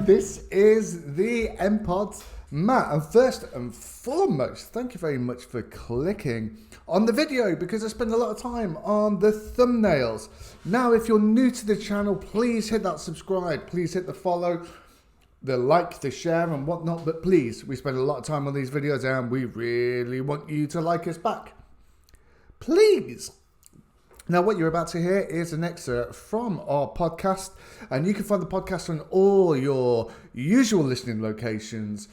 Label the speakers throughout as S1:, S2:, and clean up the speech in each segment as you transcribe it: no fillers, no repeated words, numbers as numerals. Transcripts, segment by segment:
S1: This is the MPods Matt, and first and foremost, thank you very much for clicking on the video because I spend a lot of time on the thumbnails. Now, if you're new to the channel, please hit that subscribe, please hit the follow, the like, the share and whatnot, but please, we spend a lot of time on these videos and we really want you to like us back. Please. Now, what you're about to hear is an excerpt from our podcast, and you can find the podcast on all your usual listening locations,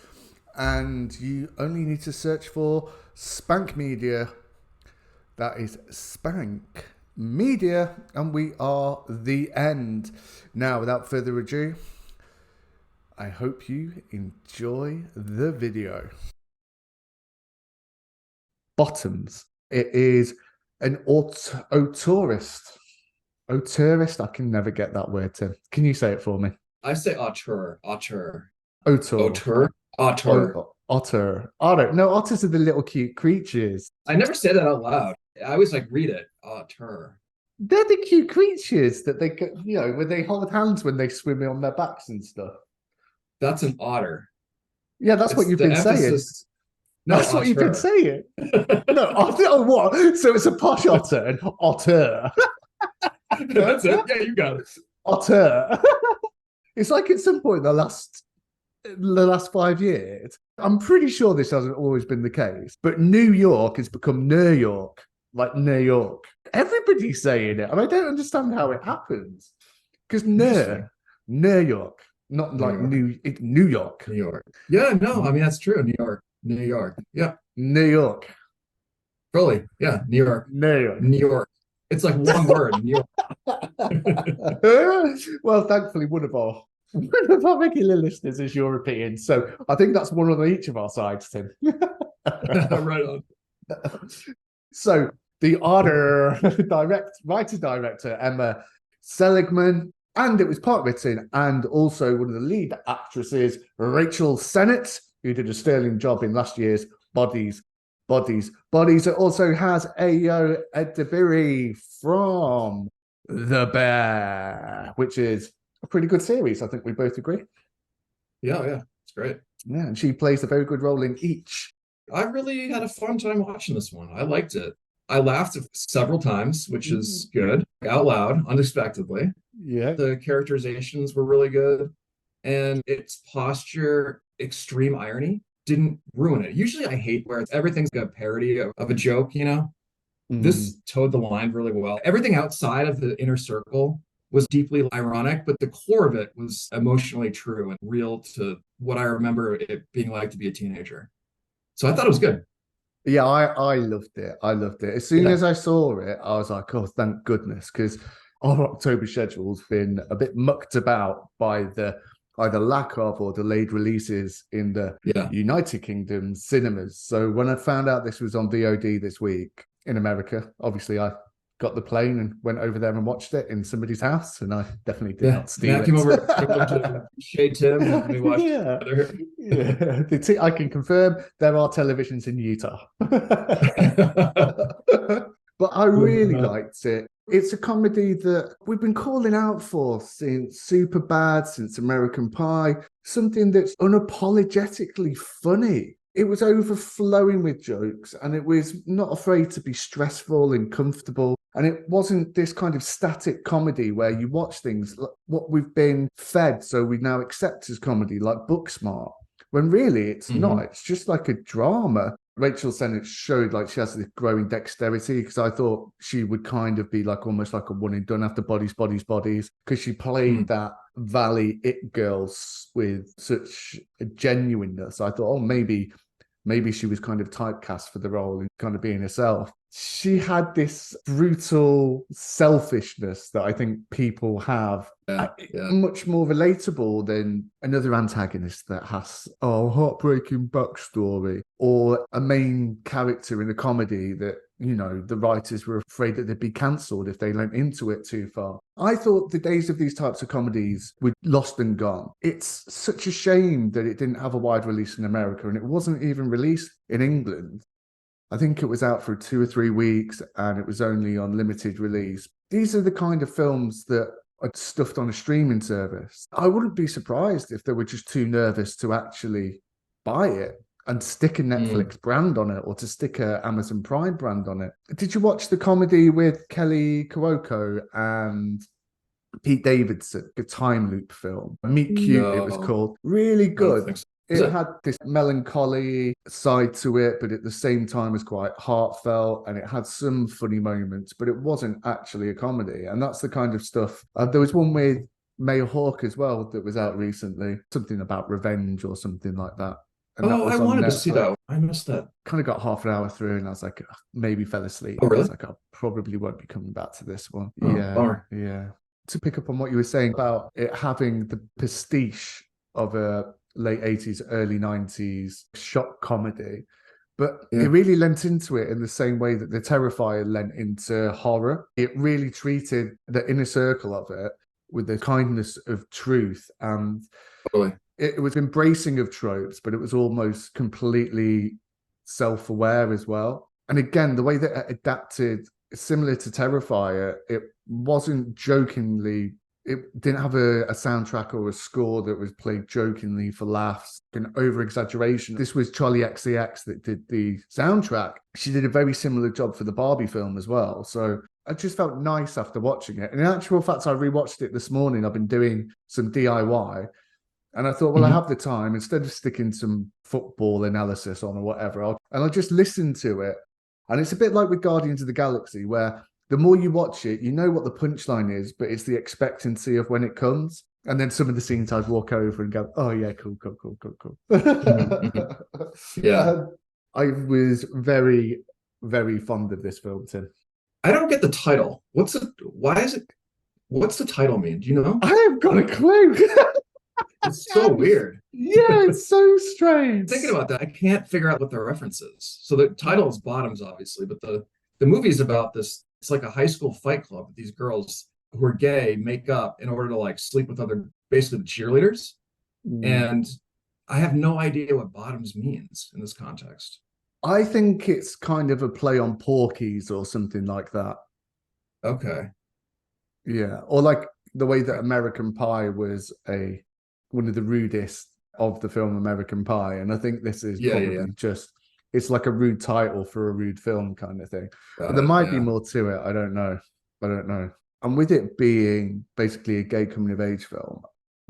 S1: and you only need to search for Spank Media. That is Spank Media, and we are the end. Now, without further ado, I hope you enjoy the video. Bottoms. It is an auteurist. Auteurist? I can never get that word, Tim. Can you say it for me?
S2: I say auteur. Auteur.
S1: Auteur.
S2: Auteur.
S1: Otter. Otter. No, otters are the little cute creatures.
S2: I never say that out loud. I always like read it. Auteur.
S1: They're the cute creatures that they, when they hold hands when they swim on their backs and stuff.
S2: That's an otter.
S1: Yeah, that's what you've been saying.
S2: No,
S1: that's what you've been saying. No, otter, what? So it's a posh otter, an otter.
S2: That's it. Yeah, you got it.
S1: Otter. It's like at some point in the last 5 years, I'm pretty sure this hasn't always been the case, but New York has become New York, like New York. Everybody's saying it, and I don't understand how it happens. Because New York, not like New York.
S2: New York. Yeah, no, I mean, that's true. New York. New York. Yeah.
S1: New York.
S2: Fully. Yeah. New York.
S1: New York.
S2: New York. It's like one word. New
S1: York. Well, thankfully, one of our regular listeners is European. So I think that's one on each of our sides, Tim.
S2: Right on.
S1: So the other writer-director, Emma Seligman, and it was part written, and also one of the lead actresses, Rachel Sennett, who did a sterling job in last year's Bodies. It also has Ayo Edebiri from The Bear, which is a pretty good series. I think we both agree.
S2: Yeah, it's great.
S1: Yeah, and she plays a very good role in each.
S2: I really had a fun time watching this one. I liked it. I laughed several times, which is good. Out loud, unexpectedly.
S1: Yeah.
S2: The characterizations were really good. And its posture, extreme irony, didn't ruin it. Usually I hate where everything's a parody of a joke, you know? This towed the line really well. Everything outside of the inner circle was deeply ironic, but the core of it was emotionally true and real to what I remember it being like to be a teenager. So I thought it was good.
S1: Yeah, I loved it. As soon as I saw it, I was like, oh, thank goodness, because our October schedule's been a bit mucked about by the either lack of or delayed releases in the United Kingdom cinemas. So when I found out this was on VOD this week in America, obviously I got the plane and went over there and watched it in somebody's house, and I definitely did not steal it.
S2: Came over to Shea Tim and we watched together.
S1: Yeah. I can confirm there are televisions in Utah. But I really liked it. It's a comedy that we've been calling out for since Superbad, since American Pie, something that's unapologetically funny. It was overflowing with jokes, and it was not afraid to be stressful and comfortable. And it wasn't this kind of static comedy where you watch things like what we've been fed, so we now accept as comedy, like Booksmart, when really it's not. It's just like a drama. Rachel Sennett showed like she has this growing dexterity, because I thought she would kind of be like almost like a one and done after Bodies, because she played that Valley it girl with such a genuineness. I thought, oh, maybe she was kind of typecast for the role and kind of being herself. She had this brutal selfishness that I think people have, much more relatable than another antagonist that has a heartbreaking backstory, or a main character in a comedy that, you know, the writers were afraid that they'd be cancelled if they went into it too far. I thought the days of these types of comedies were lost and gone. It's such a shame that it didn't have a wide release in America, and it wasn't even released in England. I think it was out for 2 or 3 weeks and it was only on limited release. These are the kind of films that stuffed on a streaming service. I wouldn't be surprised if they were just too nervous to actually buy it and stick a
S2: Mm.
S1: Netflix brand on it or to stick a Amazon Prime brand on it. Did you watch the comedy with Kelly Cuoco and Pete Davidson, the time loop film? Meet Cute, it was
S2: No,
S1: called. Really
S2: I don't
S1: good.
S2: think so. Is
S1: It
S2: it?
S1: had this melancholy side to it, but at the same time was quite heartfelt, and it had some funny moments, but it wasn't actually a comedy. And that's the kind of stuff. There was one with May Hawke as well that was out recently, something about revenge or something like that. And that
S2: Oh, I
S1: was on
S2: wanted to see
S1: Netflix.
S2: that. I missed that.
S1: Kind of got half an hour through, and I was like, maybe fell asleep.
S2: Oh,
S1: I was
S2: really?
S1: like, I probably won't be coming back to this one.
S2: Oh,
S1: Yeah,
S2: bummer.
S1: yeah. To pick up on what you were saying about it having the pastiche of a late 80s, early 90s shock comedy, but it
S2: Yeah,
S1: really lent into it in the same way that The Terrifier lent into horror. It really treated the inner circle of it with the kindness of truth, and
S2: totally.
S1: it was embracing of tropes, but it was almost completely self-aware as well. And again, the way that it adapted, similar to Terrifier, it wasn't jokingly. It didn't have a soundtrack or a score that was played jokingly for laughs, an over exaggeration. This was Charlie XCX that did the soundtrack. She did a very similar job for the Barbie film as well. So I just felt nice after watching it. And in actual fact, I rewatched it this morning. I've been doing some DIY. And I thought, well, I
S2: Mhm.
S1: have the time. Instead of sticking some football analysis on or whatever, I'll just listen to it. And it's a bit like with Guardians of the Galaxy, where the more you watch it, you know what the punchline is, but it's the expectancy of when it comes. And then some of the scenes I'd walk over and go, oh, yeah, cool, cool, cool, cool, cool.
S2: Mhm. Mhm. Yeah.
S1: I was very, very fond of this film, Tim.
S2: I don't get the title. What's it? Why is it? What's the title mean? Do you know?
S1: I haven't got a clue.
S2: It's so weird.
S1: Yeah, it's so strange.
S2: Thinking about that, I can't figure out what the reference is. So the title is Bottoms, obviously, but the movie's about this. It's like a high school fight club. These girls who are gay make up in order to like sleep with other, basically the cheerleaders.
S1: Mm.
S2: And I have no idea what bottoms means in this context.
S1: I think it's kind of a play on Porky's or something like that.
S2: Okay.
S1: Yeah. Or like the way that American Pie was a one of the rudest of the film American Pie. And I think this is
S2: Yeah, yeah, yeah.
S1: probably just it's like a rude title for a rude film kind of thing. But
S2: Got
S1: there
S2: it.
S1: might be
S2: Yeah.
S1: more to it. I don't know. I don't know. And with it being basically a gay coming of age film,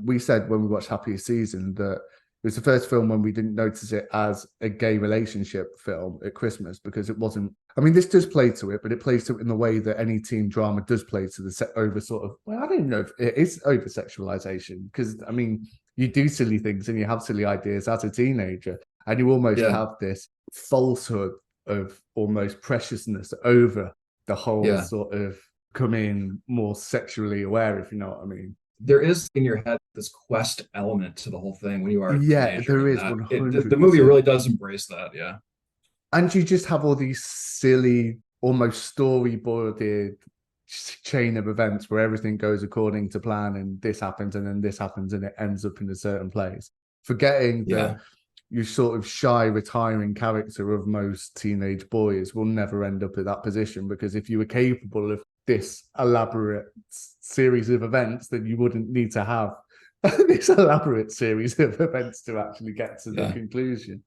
S1: we said when we watched Happiest Season that it was the first film when we didn't notice it as a gay relationship film at Christmas because it wasn't. I mean, this does play to it, but it plays to it in the way that any teen drama does play to the over sort of. Well, I don't know if it is over sexualization because I mean, you do silly things and you have silly ideas as a teenager, and you almost
S2: Yeah.
S1: have this falsehood of almost preciousness over the whole
S2: Yeah.
S1: sort of becoming more sexually aware, if you know what I mean.
S2: There is in your head this quest element to the whole thing when you are a
S1: Yeah,
S2: teenager,
S1: there
S2: and
S1: is
S2: that the movie
S1: 100%.
S2: really does embrace that. Yeah.
S1: And you just have all these silly, almost storyboarded chain of events where everything goes according to plan and this happens and then this happens and it ends up in a certain place. Forgetting that
S2: Yeah.
S1: you sort of shy, retiring character of most teenage boys will never end up at that position because if you were capable of this elaborate series of events, then you wouldn't need to have this elaborate series of events to actually get to the
S2: Yeah.
S1: conclusion.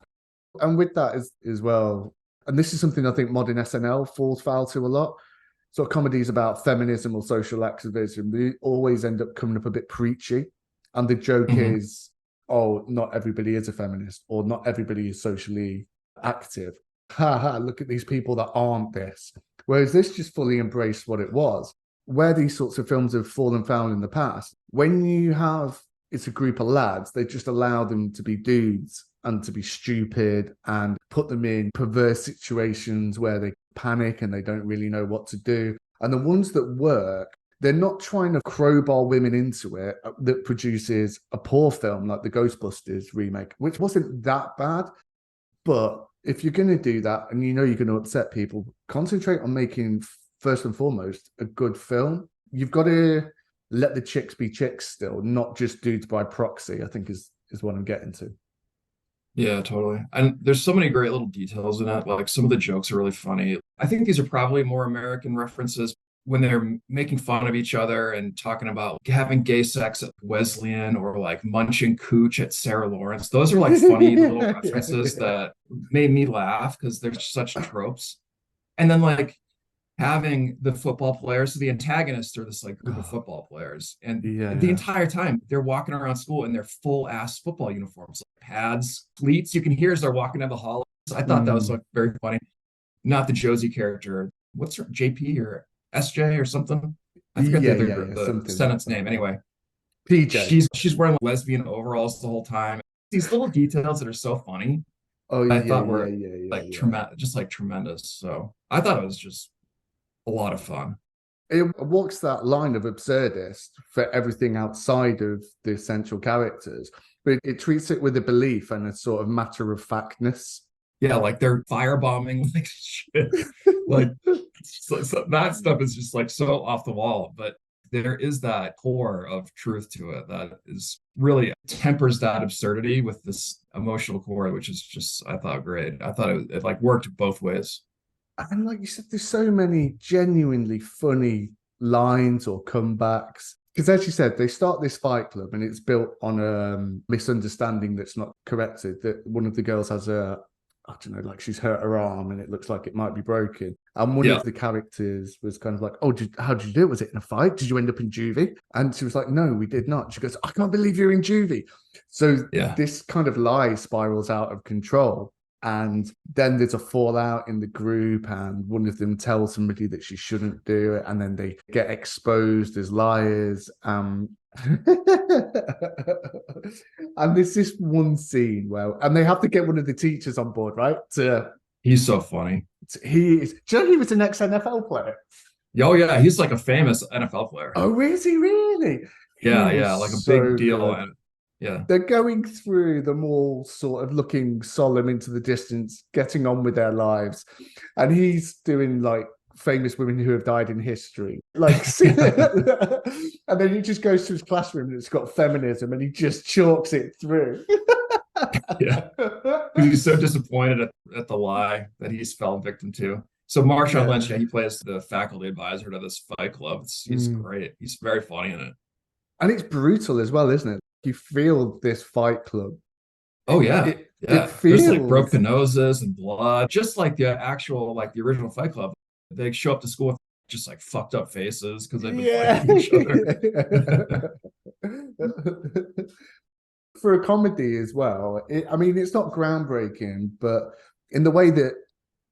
S1: And with that as well, and this is something I think modern SNL falls foul to a lot. Sort of comedies about feminism or social activism, they always end up coming up a bit preachy. And the joke
S2: Mhm.
S1: is, oh, not everybody is a feminist or not everybody is socially active. Ha ha, look at these people that aren't this. Whereas this just fully embraced what it was. Where these sorts of films have fallen foul in the past, when you have it's a group of lads, they just allow them to be dudes and to be stupid and put them in perverse situations where they panic and they don't really know what to do. And the ones that work, they're not trying to crowbar women into it that produces a poor film like the Ghostbusters remake, which wasn't that bad. But if you're going to do that and you know you're going to upset people, concentrate on making, first and foremost, a good film. You've got to let the chicks be chicks still, not just dudes by proxy, I think is what I'm getting to.
S2: Yeah, totally. And there's so many great little details in it. Like some of the jokes are really funny. I think these are probably more American references. when they're making fun of each other and talking about having gay sex at Wesleyan or like munching cooch at Sarah Lawrence. Those are like funny little
S1: Yeah,
S2: references
S1: yeah.
S2: that made me laugh because they're such tropes. And then like having the football players, so the antagonists are this like group of
S1: Oh,
S2: football players, and the
S1: yeah.
S2: entire time they're walking around school in their full ass football uniforms, like pads, cleats. You can hear as they're walking down the hall. So I thought that was
S1: Mm.
S2: like very funny. Not the Josie character. What's her JP or SJ or something? I forget
S1: Yeah, yeah, yeah.
S2: the
S1: Something like
S2: Senate's
S1: that.
S2: name. Anyway,
S1: PJ.
S2: she's wearing like lesbian overalls the whole time. These little details that are so funny,
S1: Oh,
S2: I
S1: yeah,
S2: thought
S1: yeah,
S2: were
S1: yeah, yeah,
S2: like
S1: yeah.
S2: tremendous, just like tremendous. So I thought it was just a lot of fun.
S1: It walks that line of absurdist for everything outside of the essential characters, but it treats it with a belief and a sort of matter of factness.
S2: Yeah, like they're firebombing like shit. Like so that stuff is just like so off the wall, but there is that core of truth to it that is really tempers that absurdity with this emotional core, which is just I thought great. I thought it like worked both ways.
S1: And like you said, there's so many genuinely funny lines or comebacks. Because as you said, they start this fight club and it's built on a misunderstanding that's not corrected. That one of the girls has I don't know, like she's hurt her arm and it looks like it might be broken. And one
S2: Yeah,
S1: of the characters was kind of like, oh, how did you do it? Was it in a fight? Did you end up in juvie? And she was like, no, we did not. She goes, I can't believe you're in juvie. So
S2: yeah.
S1: this kind of lie spirals out of control. And then there's a fallout in the group, and one of them tells somebody that she shouldn't do it, and then they get exposed as liars. And there's this one scene where, and they have to get one of the teachers on board, right?
S2: He's so funny.
S1: He is. Do you know he was an ex-NFL player?
S2: Oh yeah, he's like a famous NFL player.
S1: Oh, is he really? He
S2: Yeah, yeah,
S1: was
S2: like a big
S1: so
S2: deal.
S1: good.
S2: And yeah,
S1: They're going through the mall, sort of looking solemn into the distance, getting on with their lives. And he's doing like famous women who have died in history. Like, and then he just goes to his classroom and it's got feminism and he just chalks it through.
S2: yeah. He's so disappointed at the lie that he's fell victim to. So Marshawn Lynch,
S1: Yeah.
S2: yeah, he plays the faculty advisor to this fight club. He's
S1: Mm.
S2: great. He's very funny in it.
S1: And it's brutal as well, isn't it? You feel this fight club.
S2: Oh
S1: It,
S2: yeah,
S1: it, it
S2: yeah. There's like
S1: feels.
S2: broken noses and blood, just like the actual like the original Fight Club. They show up to school with just like fucked up faces because they've been
S1: Yeah.
S2: fighting each other.
S1: For a comedy as well, I mean, it's not groundbreaking, but in the way that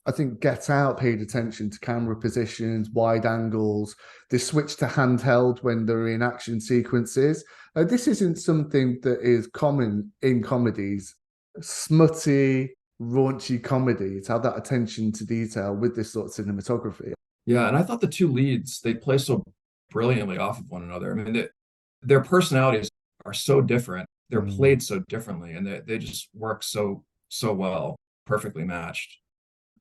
S1: I think Get Out paid attention to camera positions, wide angles, they switch to handheld when they're in action sequences. This isn't something that is common in comedies. Smutty, raunchy comedies have that attention to detail with this sort of cinematography.
S2: Yeah, and I thought the two leads they play so brilliantly off of one another. I mean, their personalities are so different. They're
S1: Mm.
S2: played so differently, and they just work so well, perfectly matched.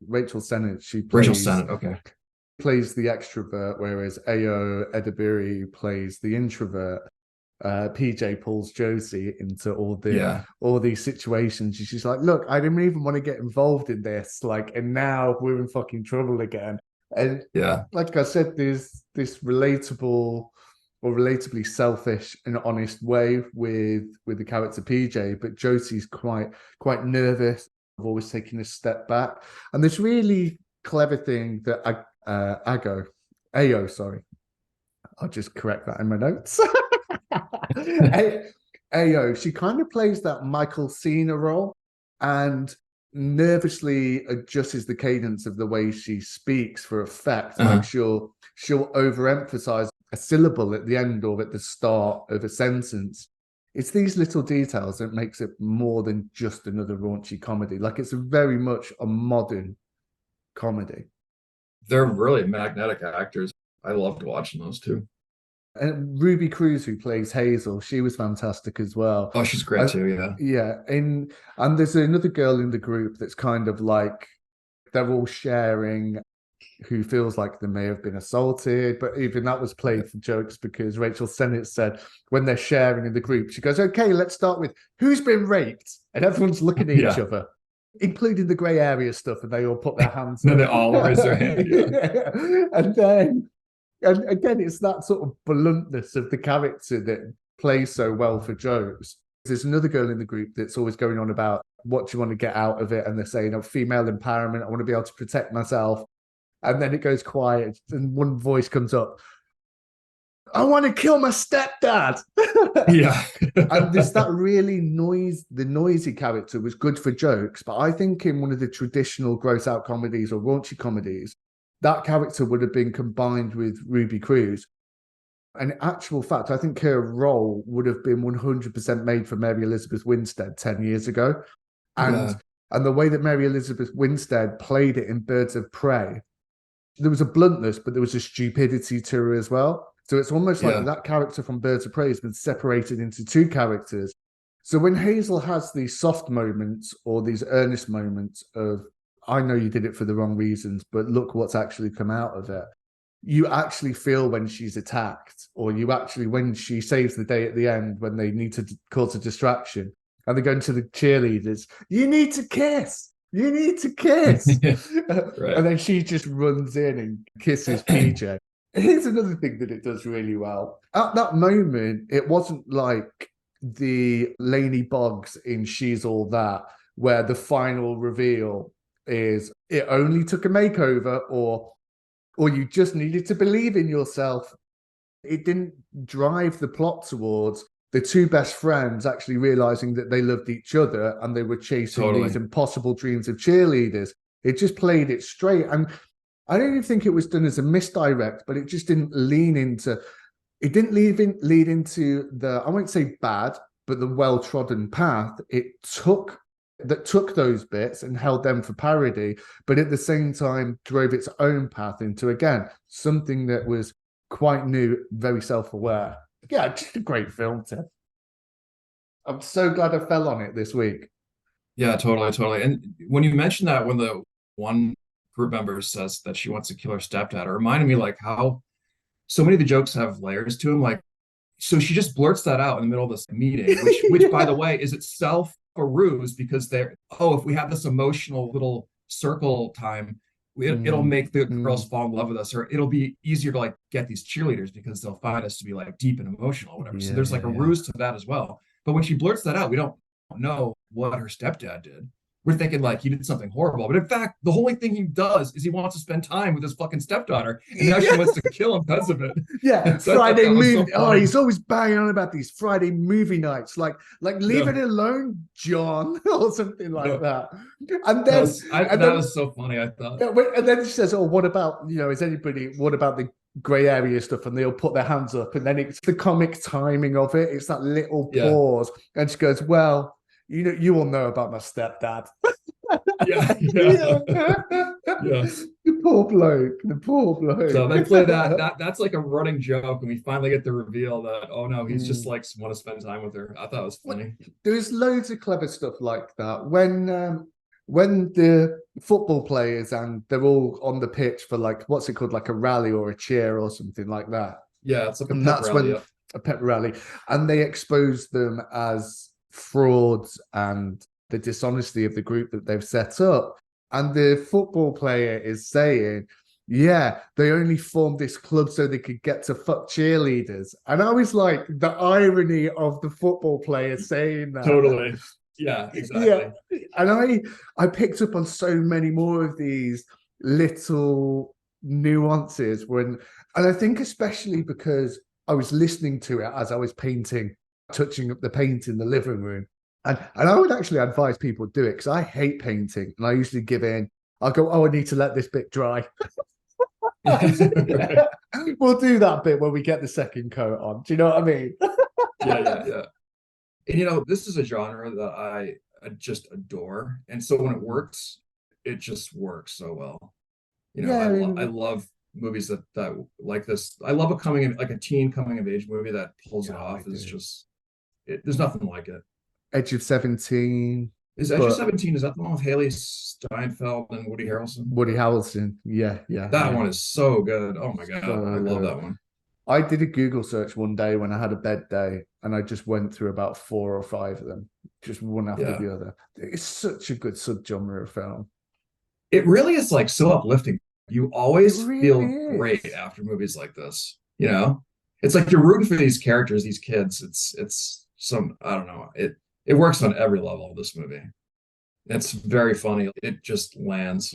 S1: Rachel Sennett, she
S2: Rachel
S1: plays
S2: Sennett, okay,
S1: plays the extrovert, whereas Ao Edebiri plays the introvert. PJ pulls Josie into
S2: yeah,
S1: all these situations. And she's like, "Look, I didn't even want to get involved in this, like, and now we're in fucking trouble again." And
S2: yeah,
S1: like I said, there's this relatable or relatively selfish and honest way with the character PJ, but Josie's quite nervous, always taking a step back. And this really clever thing that Ao, sorry, I'll just correct that in my notes. Ao, she kind of plays that Michael Cena role and nervously adjusts the cadence of the way she speaks for effect. Like
S2: uh-huh.
S1: she'll overemphasize a syllable at the end or at the start of a sentence. It's these little details that makes it more than just another raunchy comedy. Like it's very much a modern comedy.
S2: They're really magnetic actors. I loved watching those two.
S1: And Ruby Cruz, who plays Hazel, she was fantastic as well.
S2: Oh, she's great too. Yeah,
S1: Yeah, and there's another girl in the group that's kind of like they're all sharing who feels like they may have been assaulted, but even that was
S2: yeah,
S1: played for jokes because Rachel Sennett said when they're sharing in the group, she goes, "Okay, let's start with who's been raped," and everyone's looking at each
S2: yeah.
S1: other, including the grey area stuff, and they all put their hands
S2: Then
S1: up.
S2: they all raise their hand. Yeah,
S1: And then And again, it's that sort of bluntness of the character that plays so well for jokes. There's another girl in the group that's always going on about what do you want to get out of it, and they're saying, "Oh, female empowerment. I want to be able to protect myself." And then it goes quiet, and one voice comes up, "I want to kill my stepdad."
S2: Yeah.
S1: And there's that really the noisy character was good for jokes, but I think in one of the traditional gross out comedies or raunchy comedies, that character would have been combined with Ruby Cruz. In actual fact, I think her role would have been 100% made for Mary Elizabeth Winstead 10 years ago. And
S2: Yeah.
S1: and the way that Mary Elizabeth Winstead played it in Birds of Prey, there was a bluntness, but there was a stupidity to her as well. So it's almost like
S2: Yeah.
S1: that character from Birds of Prey has been separated into two characters. So when Hazel has these soft moments or these earnest moments of, I know you did it for the wrong reasons, but look what's actually come out of it. You actually feel when she's attacked, or you actually, when she saves the day at the end, when they need to cause a distraction and they're going to the cheerleaders, you need to kiss. You need to kiss.
S2: Right.
S1: And then she just runs in and kisses PJ. Here's another thing that it does really well. At that moment, it wasn't like the Laney Boggs in She's All That, where the final reveal is it only took a makeover, or you just needed to believe in yourself. It didn't drive the plot towards the two best friends actually realizing that they loved each other and they were chasing these impossible dreams of cheerleaders. It just played it straight. And I don't even think it was done as a misdirect, but it just didn't lead into the, I won't say bad, but the well-trodden path. It took those bits and held them for parody, but at the same time drove its own path into, again, something that was quite new, very self-aware. Yeah, just a great film, Tim. I'm so glad I fell on it this week.
S2: Yeah, totally. And when you mentioned that, when the one group member says that she wants to kill her stepdad, it reminded me like how so many of the jokes have layers to them. Like, so she just blurts that out in the middle of this meeting, which by the way, is itself a ruse, because if we have this emotional little circle time, it'll make the girls fall in love with us, or it'll be easier to like get these cheerleaders because they'll find us to be like deep and emotional or whatever. So there's like a ruse to that as well. But when she blurts that out, we don't know what her stepdad did. We're thinking like he did something horrible, but in fact, the only thing he does is he wants to spend time with his fucking stepdaughter, and now she wants to kill him because of it.
S1: Yeah,
S2: So
S1: Friday movie.
S2: So
S1: he's always banging on about these Friday movie nights. Like leave it alone, John, or something like that. And then
S2: that was so funny. I thought.
S1: And then she says, "Oh, what about What about the grey area stuff?" And they'll put their hands up, and then it's the comic timing of it. It's that little pause, and she goes, "Well, you all know about my stepdad."
S2: Yeah.
S1: The poor bloke.
S2: So they play that's like a running joke, and we finally get the reveal that, oh no, he's just like want to spend time with her. I thought it was funny.
S1: There's loads of clever stuff like that when the football players and they're all on the pitch for like, what's it called, like a rally or a cheer or something like that.
S2: Yeah, it's like
S1: a pep rally. A pep rally, and they expose them as frauds and the dishonesty of the group that they've set up. And the football player is saying, yeah, they only formed this club so they could get to fuck cheerleaders. And I was like, the irony of the football player saying that.
S2: Totally. Yeah, exactly. Yeah.
S1: And I picked up on so many more of these little nuances and I think especially because I was listening to it as I was touching up the paint in the living room. And I would actually advise people to do it because I hate painting, and I usually give in. I'll go, I need to let this bit dry. We'll do that bit when we get the second coat on. Do you know what I mean?
S2: Yeah. And this is a genre that I just adore. And so when it works, it just works so well. I love movies that like this. I love a teen coming of age movie that pulls it off. There's nothing like it.
S1: Edge of 17.
S2: Is Edge of 17, is that the one with Haley Steinfeld and Woody Harrelson?
S1: Woody Harrelson, yeah.
S2: That one is so good. Oh my God, I love that one.
S1: I did a Google search one day when I had a bed day, and I just went through about 4 or 5 of them, just one after the other. It's such a good subgenre of film.
S2: It really is like so uplifting You
S1: It
S2: always
S1: really
S2: feel great
S1: is.
S2: after movies like this, you know? It's like you're rooting for these characters, these kids. It's some, I don't know. It works on every level of this movie. It's very funny. It just lands.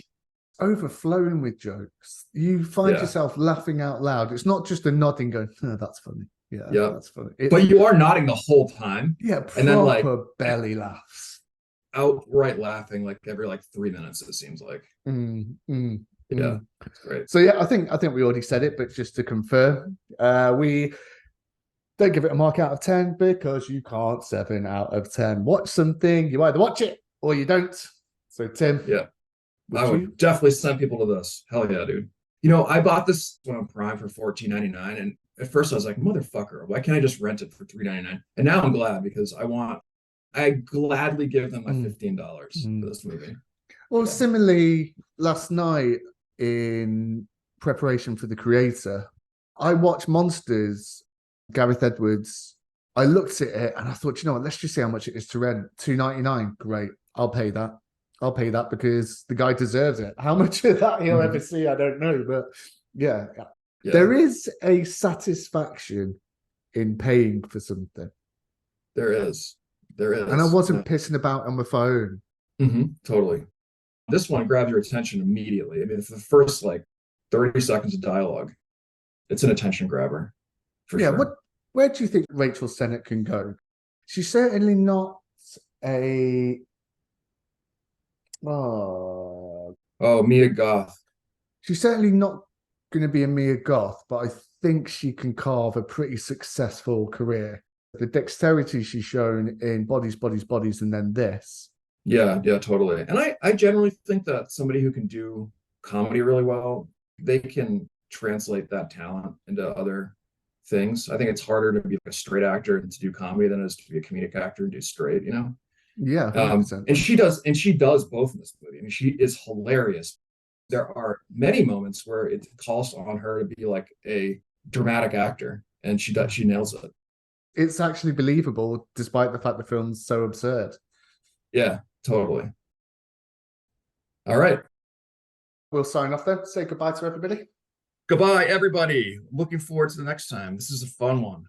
S1: Overflowing with jokes. You find
S2: Yeah.
S1: yourself laughing out loud. It's not just a nodding going, oh, that's funny. Yeah,
S2: Yep.
S1: that's funny. It's,
S2: But you are nodding the whole time
S1: yeah,
S2: and then like
S1: proper belly laughs.
S2: outright laughing like every like 3 minutes, it seems like.
S1: Mm, mm,
S2: Yeah,
S1: mm.
S2: it's great.
S1: So yeah, I think we already said it, but just to confirm, we don't give it a mark out of 10 because you can't 7 out of 10. Watch something, you either watch it or you don't. So Tim,
S2: Yeah. I
S1: would you?
S2: would definitely send people to this. Hell yeah, dude. You know, I bought this on Prime for $14.99, and at first I was like, motherfucker, why can't I just rent it for $3.99? And now I'm glad because I gladly give them my
S1: Mm,
S2: $15 for
S1: mm.
S2: this movie.
S1: Well,
S2: Yeah.
S1: similarly, last night in preparation for the creator, I watched Monsters, Gareth Edwards. I looked at it and I thought, you know what, let's just see how much it is to rent. $2.99. Great. I'll pay that. I'll pay that because the guy deserves it. How much of that he'll ever
S2: Mhm.
S1: see, I don't know. But yeah.
S2: Yeah,
S1: There is a satisfaction in paying for something.
S2: there is. There
S1: And I
S2: is.
S1: wasn't pissing about on my phone.
S2: Totally. This one grabs your attention immediately. I mean, for the first like 30 seconds of dialogue, it's an attention grabber for
S1: Yeah,
S2: sure.
S1: where do you think Rachel Sennett can go? She's certainly not a oh,
S2: Oh, Mia Goth.
S1: she's certainly not going to be a Mia Goth, but I think she can carve a pretty successful career. The dexterity she's shown in Bodies, Bodies, Bodies, and then this.
S2: Yeah, yeah, totally. And I generally think that somebody who can do comedy really well, they can translate that talent into other things. I think it's harder to be like a straight actor and to do comedy than it is to be a comedic actor and do straight, you know?
S1: Yeah, 100%.
S2: And she does both in this movie. I mean, she is hilarious. There are many moments where it calls on her to be like a dramatic actor, and she nails it.
S1: It's actually believable, despite the fact the film's so absurd.
S2: Yeah, totally. All right.
S1: We'll sign off then. Say goodbye to everybody.
S2: Goodbye, everybody. Looking forward to the next time. This is a fun one.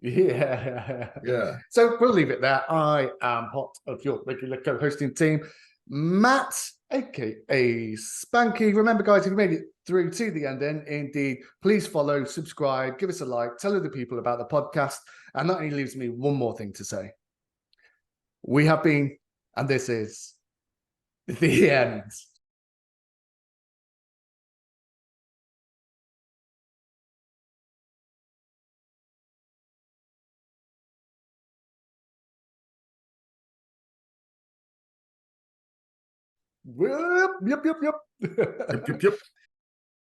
S1: Yeah.
S2: Yeah.
S1: So we'll leave it there. I am part of your regular co-hosting team, Matt, aka Spanky. Remember, guys, if you made it through to the end, then indeed, please follow, subscribe, give us a like, tell other people about the podcast. And that only leaves me one more thing to say. We have been, and this is the end. Yep, yep, yep, yep.
S2: Yep, yep, yep.